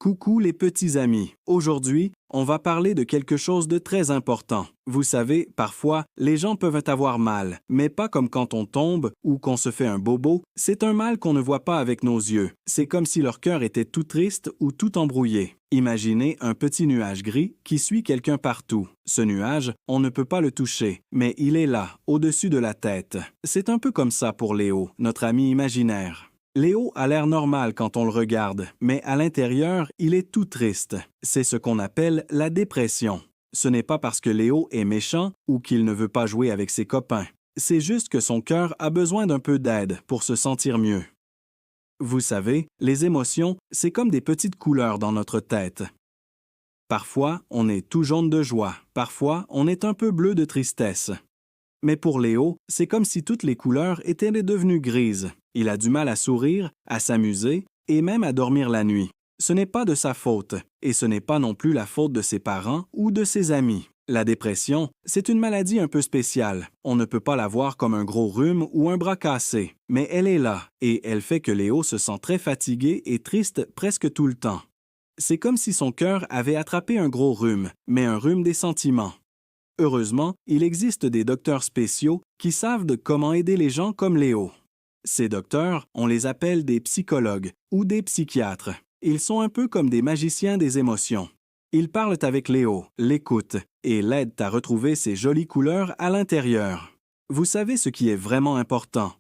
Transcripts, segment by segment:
Coucou les petits amis. Aujourd'hui, on va parler de quelque chose de très important. Vous savez, parfois, les gens peuvent avoir mal, mais pas comme quand on tombe ou qu'on se fait un bobo. C'est un mal qu'on ne voit pas avec nos yeux. C'est comme si leur cœur était tout triste ou tout embrouillé. Imaginez un petit nuage gris qui suit quelqu'un partout. Ce nuage, on ne peut pas le toucher, mais il est là, au-dessus de la tête. C'est un peu comme ça pour Léo, notre ami imaginaire. Léo a l'air normal quand on le regarde, mais à l'intérieur, il est tout triste. C'est ce qu'on appelle la dépression. Ce n'est pas parce que Léo est méchant ou qu'il ne veut pas jouer avec ses copains. C'est juste que son cœur a besoin d'un peu d'aide pour se sentir mieux. Vous savez, les émotions, c'est comme des petites couleurs dans notre tête. Parfois, on est tout jaune de joie. Parfois, on est un peu bleu de tristesse. Mais pour Léo, c'est comme si toutes les couleurs étaient devenues grises. Il a du mal à sourire, à s'amuser et même à dormir la nuit. Ce n'est pas de sa faute, et ce n'est pas non plus la faute de ses parents ou de ses amis. La dépression, c'est une maladie un peu spéciale. On ne peut pas la voir comme un gros rhume ou un bras cassé, mais elle est là, et elle fait que Léo se sent très fatigué et triste presque tout le temps. C'est comme si son cœur avait attrapé un gros rhume, mais un rhume des sentiments. Heureusement, il existe des docteurs spéciaux qui savent de comment aider les gens comme Léo. Ces docteurs, on les appelle des psychologues ou des psychiatres. Ils sont un peu comme des magiciens des émotions. Ils parlent avec Léo, l'écoutent et l'aident à retrouver ses jolies couleurs à l'intérieur. Vous savez ce qui est vraiment important?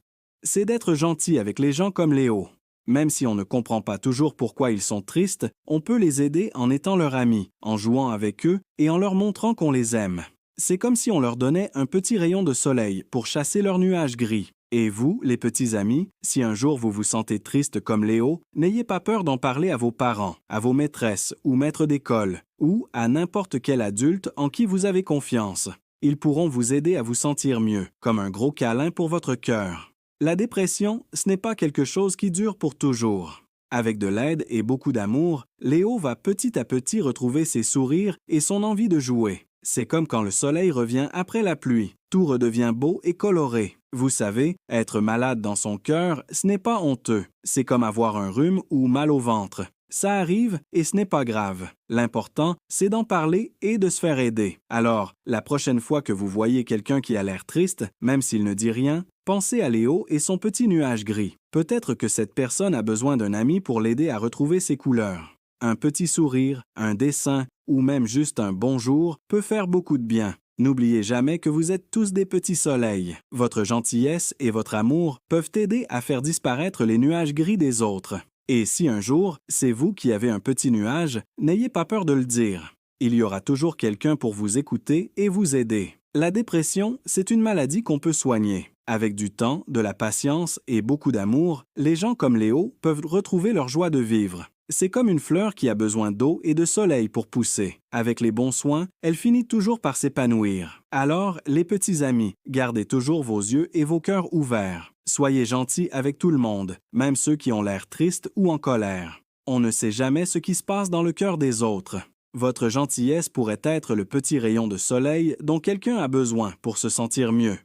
C'est d'être gentil avec les gens comme Léo. Même si on ne comprend pas toujours pourquoi ils sont tristes, on peut les aider en étant leurs amis, en jouant avec eux et en leur montrant qu'on les aime. C'est comme si on leur donnait un petit rayon de soleil pour chasser leurs nuages gris. Et vous, les petits amis, si un jour vous vous sentez triste comme Léo, n'ayez pas peur d'en parler à vos parents, à vos maîtresses ou maîtres d'école, ou à n'importe quel adulte en qui vous avez confiance. Ils pourront vous aider à vous sentir mieux, comme un gros câlin pour votre cœur. La dépression, ce n'est pas quelque chose qui dure pour toujours. Avec de l'aide et beaucoup d'amour, Léo va petit à petit retrouver ses sourires et son envie de jouer. C'est comme quand le soleil revient après la pluie. Tout redevient beau et coloré. Vous savez, être malade dans son cœur, ce n'est pas honteux. C'est comme avoir un rhume ou mal au ventre. Ça arrive et ce n'est pas grave. L'important, c'est d'en parler et de se faire aider. Alors, la prochaine fois que vous voyez quelqu'un qui a l'air triste, même s'il ne dit rien, pensez à Léo et son petit nuage gris. Peut-être que cette personne a besoin d'un ami pour l'aider à retrouver ses couleurs. Un petit sourire, un dessin ou même juste un bonjour peut faire beaucoup de bien. N'oubliez jamais que vous êtes tous des petits soleils. Votre gentillesse et votre amour peuvent aider à faire disparaître les nuages gris des autres. Et si un jour, c'est vous qui avez un petit nuage, n'ayez pas peur de le dire. Il y aura toujours quelqu'un pour vous écouter et vous aider. La dépression, c'est une maladie qu'on peut soigner. Avec du temps, de la patience et beaucoup d'amour, les gens comme Léo peuvent retrouver leur joie de vivre. C'est comme une fleur qui a besoin d'eau et de soleil pour pousser. Avec les bons soins, elle finit toujours par s'épanouir. Alors, les petits amis, gardez toujours vos yeux et vos cœurs ouverts. Soyez gentils avec tout le monde, même ceux qui ont l'air tristes ou en colère. On ne sait jamais ce qui se passe dans le cœur des autres. Votre gentillesse pourrait être le petit rayon de soleil dont quelqu'un a besoin pour se sentir mieux.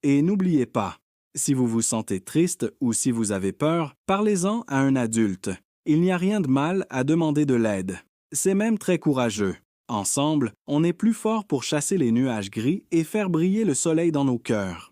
Et n'oubliez pas, si vous vous sentez triste ou si vous avez peur, parlez-en à un adulte. Il n'y a rien de mal à demander de l'aide. C'est même très courageux. Ensemble, on est plus fort pour chasser les nuages gris et faire briller le soleil dans nos cœurs.